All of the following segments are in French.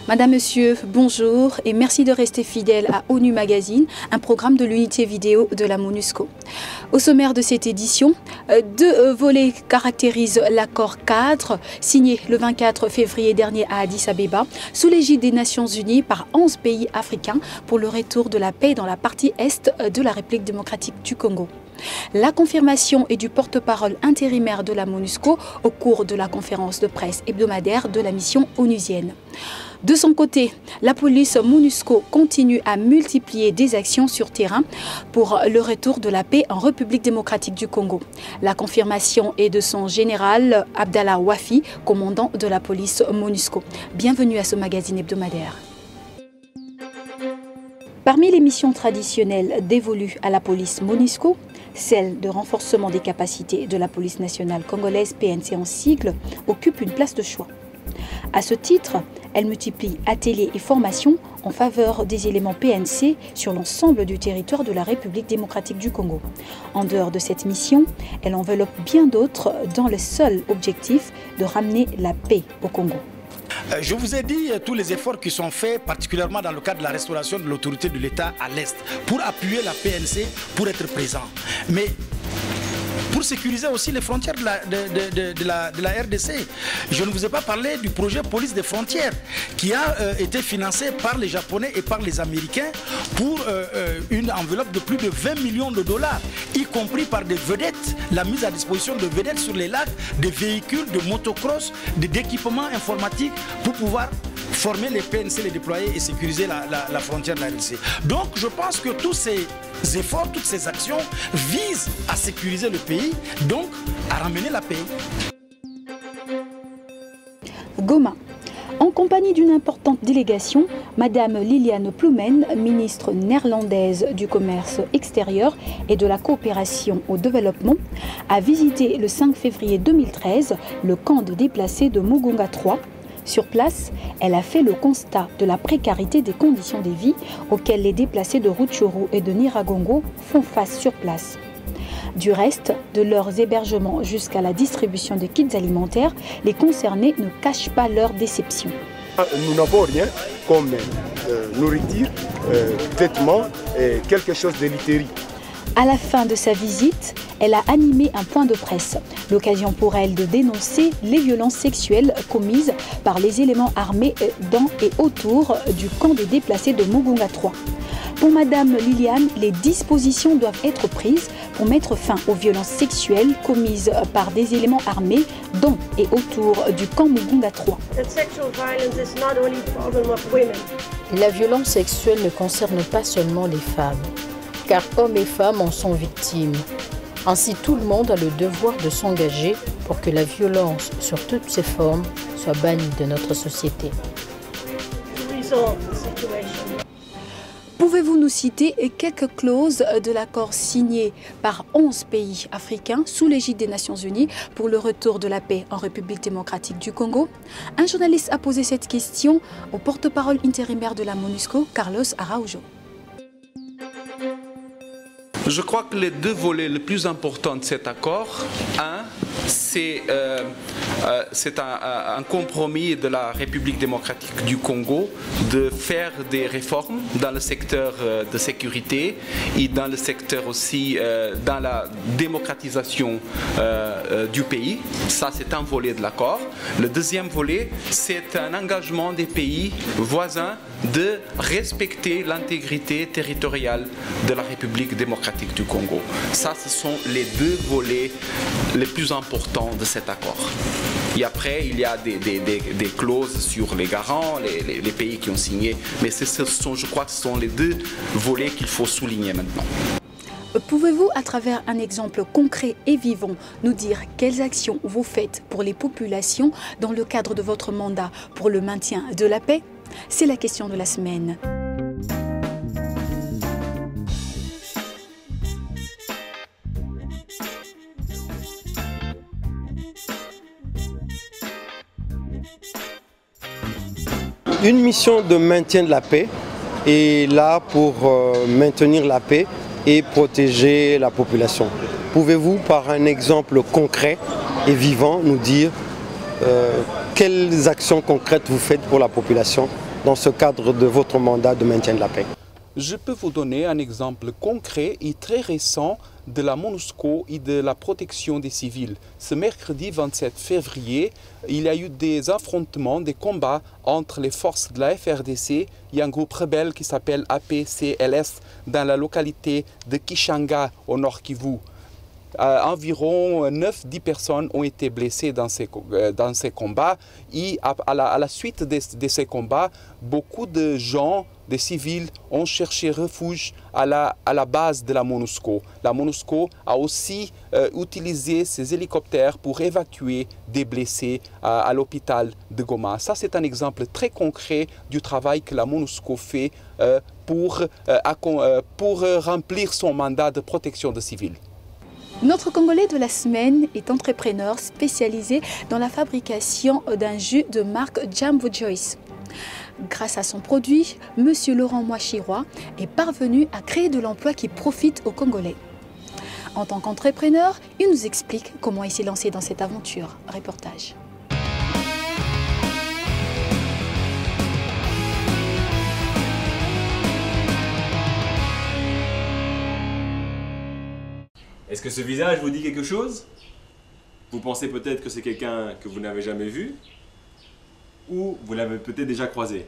Madame, Monsieur, bonjour et merci de rester fidèle à ONU Magazine, un programme de l'unité vidéo de la MONUSCO. Au sommaire de cette édition, deux volets caractérisent l'accord cadre signé le 24 février dernier à Addis Abeba sous l'égide des Nations Unies par 11 pays africains pour le retour de la paix dans la partie est de la République démocratique du Congo. La confirmation est du porte-parole intérimaire de la MONUSCO au cours de la conférence de presse hebdomadaire de la mission onusienne. De son côté, la police MONUSCO continue à multiplier des actions sur terrain pour le retour de la paix en République démocratique du Congo. La confirmation est de son général Abdallah Wafi, commandant de la police MONUSCO. Bienvenue à ce magazine hebdomadaire. Parmi les missions traditionnelles dévolues à la police MONUSCO, celle de renforcement des capacités de la police nationale congolaise, PNC en sigle, occupe une place de choix. À ce titre, elle multiplie ateliers et formations en faveur des éléments PNC sur l'ensemble du territoire de la République démocratique du Congo. En dehors de cette mission, elle enveloppe bien d'autres dans le seul objectif de ramener la paix au Congo. Je vous ai dit tous les efforts qui sont faits, particulièrement dans le cadre de la restauration de l'autorité de l'État à l'Est, pour appuyer la PNC, pour être présent. Mais pour sécuriser aussi les frontières de la RDC. Je ne vous ai pas parlé du projet Police des frontières qui a été financé par les Japonais et par les Américains pour une enveloppe de plus de 20 millions de dollars, y compris par des vedettes, la mise à disposition de vedettes sur les lacs, des véhicules, de motocross, d'équipements informatiques pour pouvoir former les PNC, les déployer et sécuriser la frontière de la RDC. Donc je pense que tous ces efforts, toutes ces actions visent à sécuriser le pays, donc à ramener la paix. Goma. En compagnie d'une importante délégation, Madame Liliane Ploumen, ministre néerlandaise du commerce extérieur et de la coopération au développement, a visité le 5 février 2013 le camp de déplacés de Mugunga 3. Sur place, elle a fait le constat de la précarité des conditions de vie auxquelles les déplacés de Rutshuru et de Nyiragongo font face sur place. Du reste, de leurs hébergements jusqu'à la distribution des kits alimentaires, les concernés ne cachent pas leur déception. Nous n'avons rien comme nourriture, vêtements et quelque chose de literie. À la fin de sa visite, elle a animé un point de presse, l'occasion pour elle de dénoncer les violences sexuelles commises par les éléments armés dans et autour du camp des déplacés de Mugunga 3. Pour Madame Liliane, les dispositions doivent être prises pour mettre fin aux violences sexuelles commises par des éléments armés dans et autour du camp Mugunga 3. La violence sexuelle ne concerne pas seulement les femmes, car hommes et femmes en sont victimes. Ainsi, tout le monde a le devoir de s'engager pour que la violence sur toutes ses formes soit bannie de notre société. Pouvez-vous nous citer quelques clauses de l'accord signé par 11 pays africains sous l'égide des Nations Unies pour le retour de la paix en République démocratique du Congo? Un journaliste a posé cette question au porte-parole intérimaire de la MONUSCO, Carlos Araujo. Je crois que les deux volets les plus importants de cet accord, c'est un compromis de la République démocratique du Congo de faire des réformes dans le secteur de sécurité et dans le secteur aussi dans la démocratisation du pays. Ça, c'est un volet de l'accord. Le deuxième volet, c'est un engagement des pays voisins de respecter l'intégrité territoriale de la République démocratique du Congo. Ça, ce sont les deux volets les plus importants de cet accord. Et après, il y a des clauses sur les garants, les pays qui ont signé, mais je crois que ce sont les deux volets qu'il faut souligner maintenant. Pouvez-vous, à travers un exemple concret et vivant, nous dire quelles actions vous faites pour les populations dans le cadre de votre mandat pour le maintien de la paix? C'est la question de la semaine. Une mission de maintien de la paix est là pour maintenir la paix et protéger la population. Pouvez-vous, par un exemple concret et vivant, nous dire quelles actions concrètes vous faites pour la population dans ce cadre de votre mandat de maintien de la paix? Je peux vous donner un exemple concret et très récent de la MONUSCO et de la protection des civils. Ce mercredi 27 février, il y a eu des affrontements, des combats entre les forces de la FRDC et un groupe rebelle qui s'appelle APCLS dans la localité de Kishanga au Nord Kivu. Environ 9-10 personnes ont été blessées dans ces combats et à la suite de ces combats, beaucoup de gens, des civils, ont cherché refuge à la base de la MONUSCO. La MONUSCO a aussi utilisé ses hélicoptères pour évacuer des blessés à l'hôpital de Goma. Ça, c'est un exemple très concret du travail que la MONUSCO fait pour remplir son mandat de protection des civils. Notre Congolais de la semaine est entrepreneur spécialisé dans la fabrication d'un jus de marque Jambo Joyce. Grâce à son produit, M. Laurent Mouachirois est parvenu à créer de l'emploi qui profite aux Congolais. En tant qu'entrepreneur, il nous explique comment il s'est lancé dans cette aventure. Reportage. Est-ce que ce visage vous dit quelque chose? Vous pensez peut-être que c'est quelqu'un que vous n'avez jamais vu ou vous l'avez peut-être déjà croisé.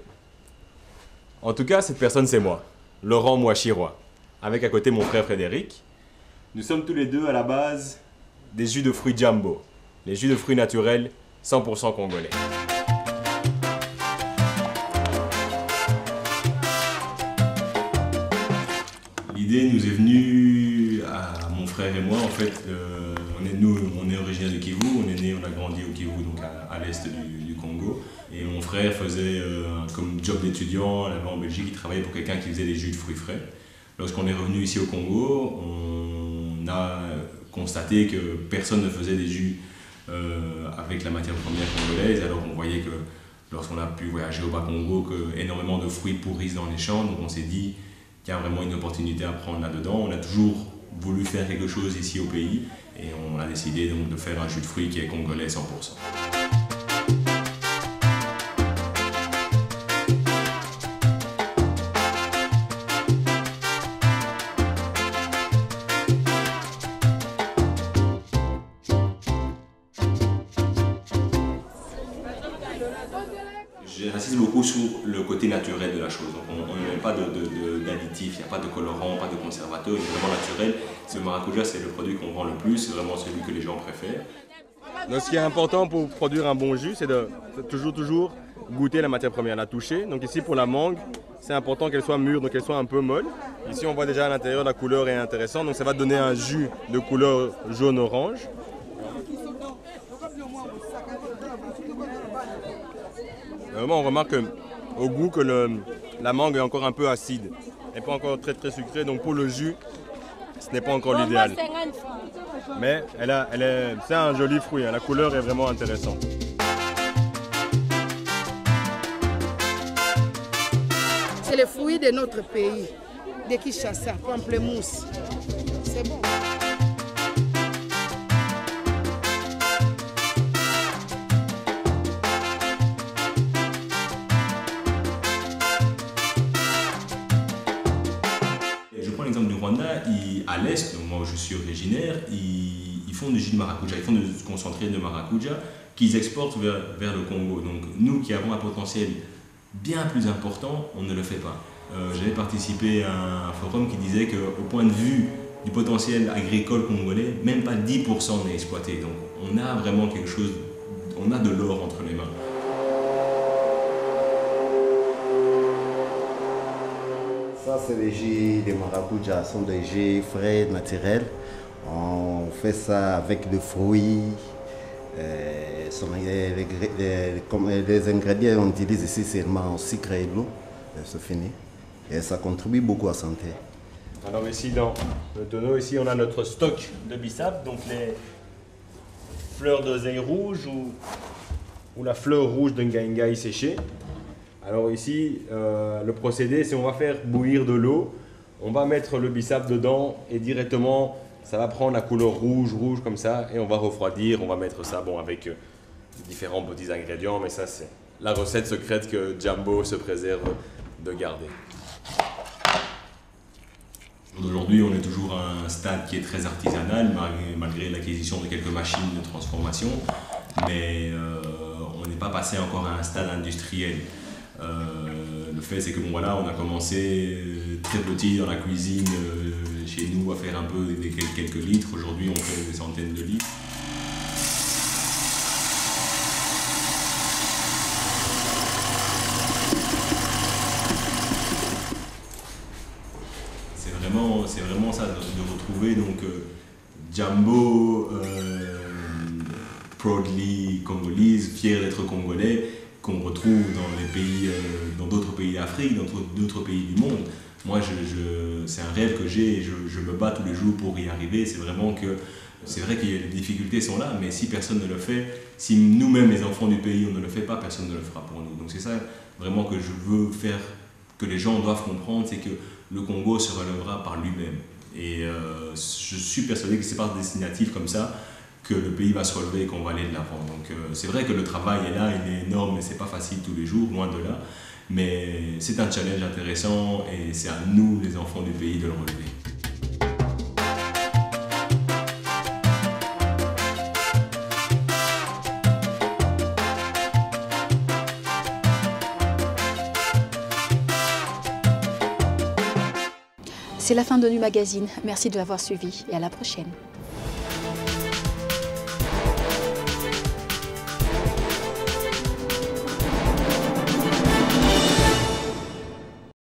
En tout cas, cette personne c'est moi, Laurent Mouachirois, avec à côté mon frère Frédéric. Nous sommes tous les deux à la base des jus de fruits Jambo, les jus de fruits naturels 100% congolais. L'idée nous est venue à mon frère et moi. En fait, on est originaire de Kivu, on a grandi au Kivu, donc à l'est du Congo. Et mon frère faisait comme job d'étudiant là-bas en Belgique, il travaillait pour quelqu'un qui faisait des jus de fruits frais. Lorsqu'on est revenu ici au Congo, on a constaté que personne ne faisait des jus avec la matière première congolaise. Alors on voyait que lorsqu'on a pu voyager au Bas-Congo, que énormément de fruits pourrissent dans les champs. Donc on s'est dit qu'il y a vraiment une opportunité à prendre là-dedans. On a toujours voulu faire quelque chose ici au pays et on a décidé donc de faire un jus de fruits qui est congolais 100%. J'insiste beaucoup sur le côté naturel de la chose. On n'a pas d'additifs, il n'y a pas de colorant, pas de conservateur, il est vraiment naturel. Le maracuja, c'est le produit qu'on vend le plus, c'est vraiment celui que les gens préfèrent. Donc, ce qui est important pour produire un bon jus, c'est de toujours goûter la matière première, la toucher. Donc ici pour la mangue, c'est important qu'elle soit mûre, donc qu'elle soit un peu molle. Ici on voit déjà à l'intérieur la couleur est intéressante, donc ça va donner un jus de couleur jaune-orange. Vraiment, on remarque au goût que la mangue est encore un peu acide. Elle n'est pas encore très sucrée, donc pour le jus, ce n'est pas encore l'idéal. Mais c'est un joli fruit, hein. La couleur est vraiment intéressante. C'est le fruit de notre pays, de Kinshasa, pamplemousse. C'est bon. L'exemple du Rwanda, à l'est, moi où je suis originaire, ils font du jus de maracuja, ils font du concentré de maracuja qu'ils exportent vers le Congo. Donc nous qui avons un potentiel bien plus important, on ne le fait pas. J'avais participé à un forum qui disait qu'au point de vue du potentiel agricole congolais, même pas 10% n'est exploité. Donc on a vraiment quelque chose, on a de l'or entre les mains. Ça, c'est les jus de maracuja, ce sont des jus frais, naturels. On fait ça avec des fruits. Les ingrédients qu'on utilise ici, c'est seulement sucre et l'eau. C'est fini. Et ça contribue beaucoup à la santé. Alors ici, dans le tonneau, ici, on a notre stock de bissap, donc les fleurs d'oseille rouge ou la fleur rouge d'un ngaïngaï séché. Alors ici, le procédé, c'est on va faire bouillir de l'eau, on va mettre le bissap dedans et directement, ça va prendre la couleur rouge comme ça et on va refroidir, on va mettre ça avec différents petits ingrédients, mais ça la recette secrète que Jambo se préserve de garder. Aujourd'hui, on est toujours à un stade qui est très artisanal, malgré l'acquisition de quelques machines de transformation, mais on n'est pas passé encore à un stade industriel. Le fait, c'est que bon, voilà, on a commencé très petit dans la cuisine chez nous à faire un peu quelques litres. Aujourd'hui, on fait des centaines de litres. C'est vraiment ça, de retrouver donc Jambo, proudly congolese, fier d'être congolais, qu'on retrouve dans d'autres pays d'Afrique, dans d'autres pays du monde. Moi, c'est un rêve que j'ai et je me bats tous les jours pour y arriver. C'est vrai que les difficultés sont là, mais si personne ne le fait, si nous-mêmes les enfants du pays, on ne le fait pas, personne ne le fera pour nous. Donc c'est ça vraiment que je veux faire, que les gens doivent comprendre, c'est que le Congo se relèvera par lui-même. Et je suis persuadé que c'est par des initiatives comme ça que le pays va se relever et qu'on va aller de l'avant. Donc c'est vrai que le travail est là, il est énorme, mais c'est pas facile tous les jours, loin de là. Mais c'est un challenge intéressant et c'est à nous, les enfants du pays, de le relever. C'est la fin de ONU Magazine. Merci de l'avoir suivi et à la prochaine.